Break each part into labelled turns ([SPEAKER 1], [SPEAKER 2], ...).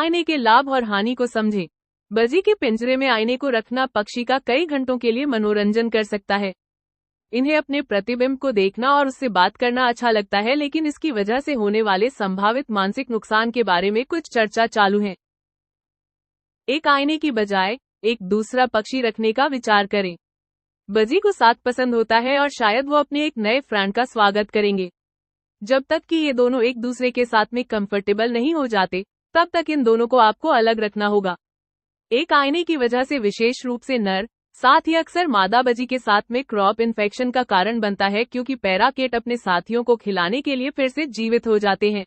[SPEAKER 1] आईने के लाभ और हानि को समझें। बजी के पिंजरे में आईने को रखना पक्षी का कई घंटों के लिए मनोरंजन कर सकता है। इन्हें अपने प्रतिबिंब को देखना और उससे बात करना अच्छा लगता है, लेकिन इसकी वजह से होने वाले संभावित मानसिक नुकसान के बारे में कुछ चर्चा चालू है। एक आईने की बजाय एक दूसरा पक्षी रखने का विचार करें। बजी को साथ पसंद होता है और शायद वो अपने एक नए फ्रेंड का स्वागत करेंगे। जब तक कि ये दोनों एक दूसरे के साथ में कंफर्टेबल नहीं हो जाते, तब तक इन दोनों को आपको अलग रखना होगा। एक आईने की वजह से विशेष रूप से नर साथ ही अक्सर मादा बजी के साथ में क्रॉप इन्फेक्शन का कारण बनता है, क्योंकि पैराकेट अपने साथियों को खिलाने के लिए फिर से जीवित हो जाते हैं।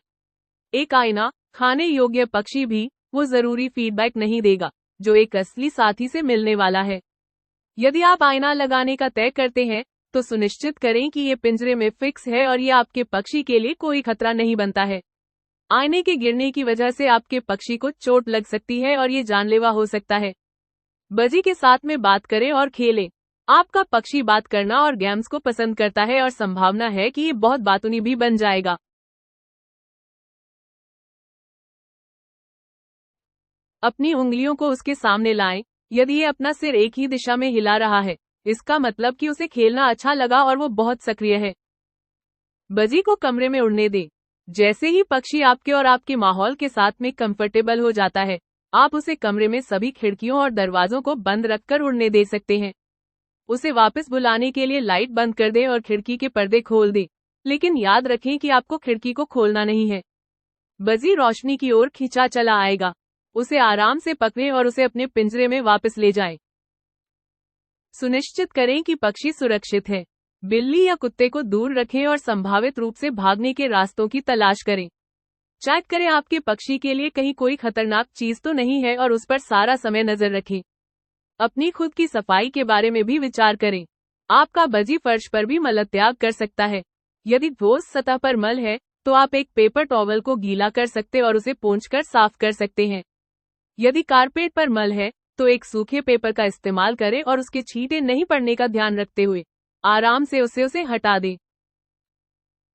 [SPEAKER 1] एक आईना खाने योग्य पक्षी भी वो जरूरी फीडबैक नहीं देगा जो एक असली साथी से मिलने वाला है। यदि आप आईना लगाने का तय करते हैं तो सुनिश्चित करें कि ये पिंजरे में फिक्स है और ये आपके पक्षी के लिए कोई खतरा नहीं बनता है। आईने के गिरने की वजह से आपके पक्षी को चोट लग सकती है और ये जानलेवा हो सकता है। बजी के साथ में बात करें और खेलें। आपका पक्षी बात करना और गेम्स को पसंद करता है और संभावना है कि ये बहुत बातूनी भी बन जाएगा। अपनी उंगलियों को उसके सामने लाएं। यदि ये अपना सिर एक ही दिशा में हिला रहा है, इसका मतलब कि उसे खेलना अच्छा लगा और वो बहुत सक्रिय है। बजी को कमरे में उड़ने दें। जैसे ही पक्षी आपके और आपके माहौल के साथ में कंफर्टेबल हो जाता है, आप उसे कमरे में सभी खिड़कियों और दरवाजों को बंद रखकर उड़ने दे सकते हैं। उसे वापस बुलाने के लिए लाइट बंद कर दें और खिड़की के पर्दे खोल दें, लेकिन याद रखें कि आपको खिड़की को खोलना नहीं है। बजी रोशनी की ओर खींचा चला आएगा। उसे आराम से पकड़ें और उसे अपने पिंजरे में वापस ले जाएं। सुनिश्चित करें कि पक्षी सुरक्षित है। बिल्ली या कुत्ते को दूर रखें और संभावित रूप से भागने के रास्तों की तलाश करें। चेक करें आपके पक्षी के लिए कहीं कोई खतरनाक चीज तो नहीं है और उस पर सारा समय नजर रखें। अपनी खुद की सफाई के बारे में भी विचार करें। आपका बजी फर्श पर भी मलत्याग कर सकता है। यदि ठोस सतह पर मल है तो आप एक पेपर टॉवल को गीला कर सकते और उसे पोंछकर साफ कर सकते हैं। यदि कारपेट पर मल है तो एक सूखे पेपर का इस्तेमाल करें और उसके छींटे नहीं पड़ने का ध्यान रखते हुए आराम से उसे हटा दें।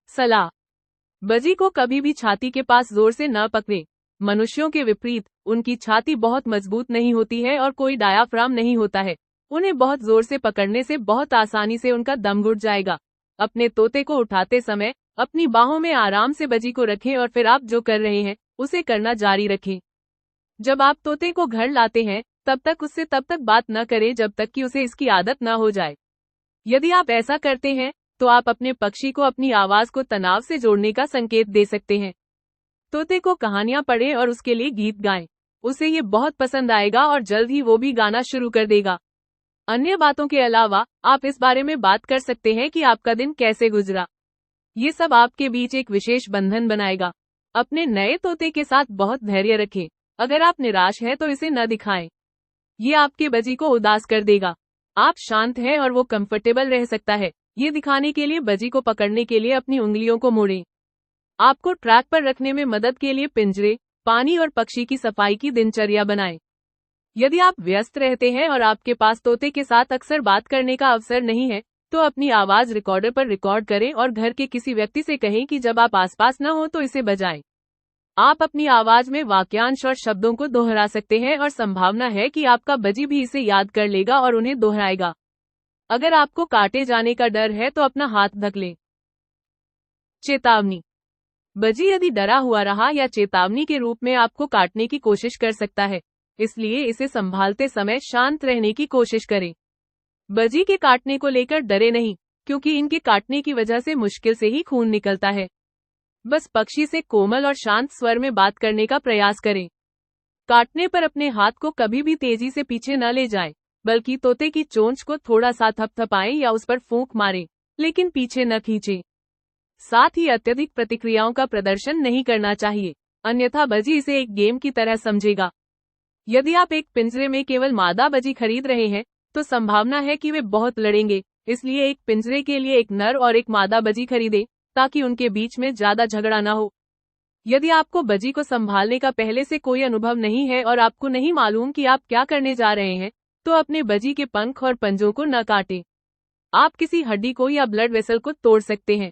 [SPEAKER 1] सलाह: बजी को कभी भी छाती के पास जोर से न पकड़ें। मनुष्यों के विपरीत उनकी छाती बहुत मजबूत नहीं होती है और कोई डायाफ्राम नहीं होता है। उन्हें बहुत जोर से पकड़ने से बहुत आसानी से उनका दम घुट जाएगा। अपने तोते को उठाते समय अपनी बाहों में आराम से बजी को रखें और फिर आप जो कर रहे हैं उसे करना जारी रखें। जब आप तोते को घर लाते हैं तब तक बात न करें जब तक कि उसे इसकी आदत न हो जाए। यदि आप ऐसा करते हैं तो आप अपने पक्षी को अपनी आवाज को तनाव से जोड़ने का संकेत दे सकते हैं। तोते को कहानियां पढ़ें और उसके लिए गीत गाएं। उसे ये बहुत पसंद आएगा और जल्द ही वो भी गाना शुरू कर देगा। अन्य बातों के अलावा आप इस बारे में बात कर सकते हैं कि आपका दिन कैसे गुजरा। ये सब आपके बीच एक विशेष बंधन बनाएगा। अपने नए तोते के साथ बहुत धैर्य रखें। अगर आप निराश हैं तो इसे न दिखाएं। ये आपके बजी को उदास कर देगा। आप शांत हैं और वो कंफर्टेबल रह सकता है। ये दिखाने के लिए बजी को पकड़ने के लिए अपनी उंगलियों को मोड़ें। आपको ट्रैक पर रखने में मदद के लिए पिंजरे, पानी और पक्षी की सफाई की दिनचर्या बनाएं। यदि आप व्यस्त रहते हैं और आपके पास तोते के साथ अक्सर बात करने का अवसर नहीं है, तो अपनी आवाज रिकॉर्डर पर रिकॉर्ड करें और घर के किसी व्यक्ति से कहें कि जब आप आसपास न हो तो इसे बजाएं। आप अपनी आवाज में वाक्यांश और शब्दों को दोहरा सकते हैं और संभावना है कि आपका बजी भी इसे याद कर लेगा और उन्हें दोहराएगा। अगर आपको काटे जाने का डर है तो अपना हाथ ढक लें। चेतावनी: बजी यदि डरा हुआ रहा या चेतावनी के रूप में आपको काटने की कोशिश कर सकता है, इसलिए इसे संभालते समय शांत रहने की कोशिश करें। बजी के काटने को लेकर डरे नहीं, क्योंकि इनके काटने की वजह से मुश्किल से ही खून निकलता है। बस पक्षी से कोमल और शांत स्वर में बात करने का प्रयास करें। काटने पर अपने हाथ को कभी भी तेजी से पीछे न ले जाएं, बल्कि तोते की चोंच को थोड़ा सा थपथपाएं या उस पर फूंक मारें, लेकिन पीछे न खींचें। साथ ही अत्यधिक प्रतिक्रियाओं का प्रदर्शन नहीं करना चाहिए, अन्यथा बजी इसे एक गेम की तरह समझेगा। यदि आप एक पिंजरे में केवल मादा बजी खरीद रहे हैं, तो संभावना है कि वे बहुत लड़ेंगे, इसलिए एक पिंजरे के लिए एक नर और एक मादा बजी खरीदें, ताकि उनके बीच में ज्यादा झगड़ा न हो। यदि आपको बजी को संभालने का पहले से कोई अनुभव नहीं है और आपको नहीं मालूम कि आप क्या करने जा रहे हैं, तो अपने बजी के पंख और पंजों को न काटें। आप किसी हड्डी को या ब्लड वेसल को तोड़ सकते हैं।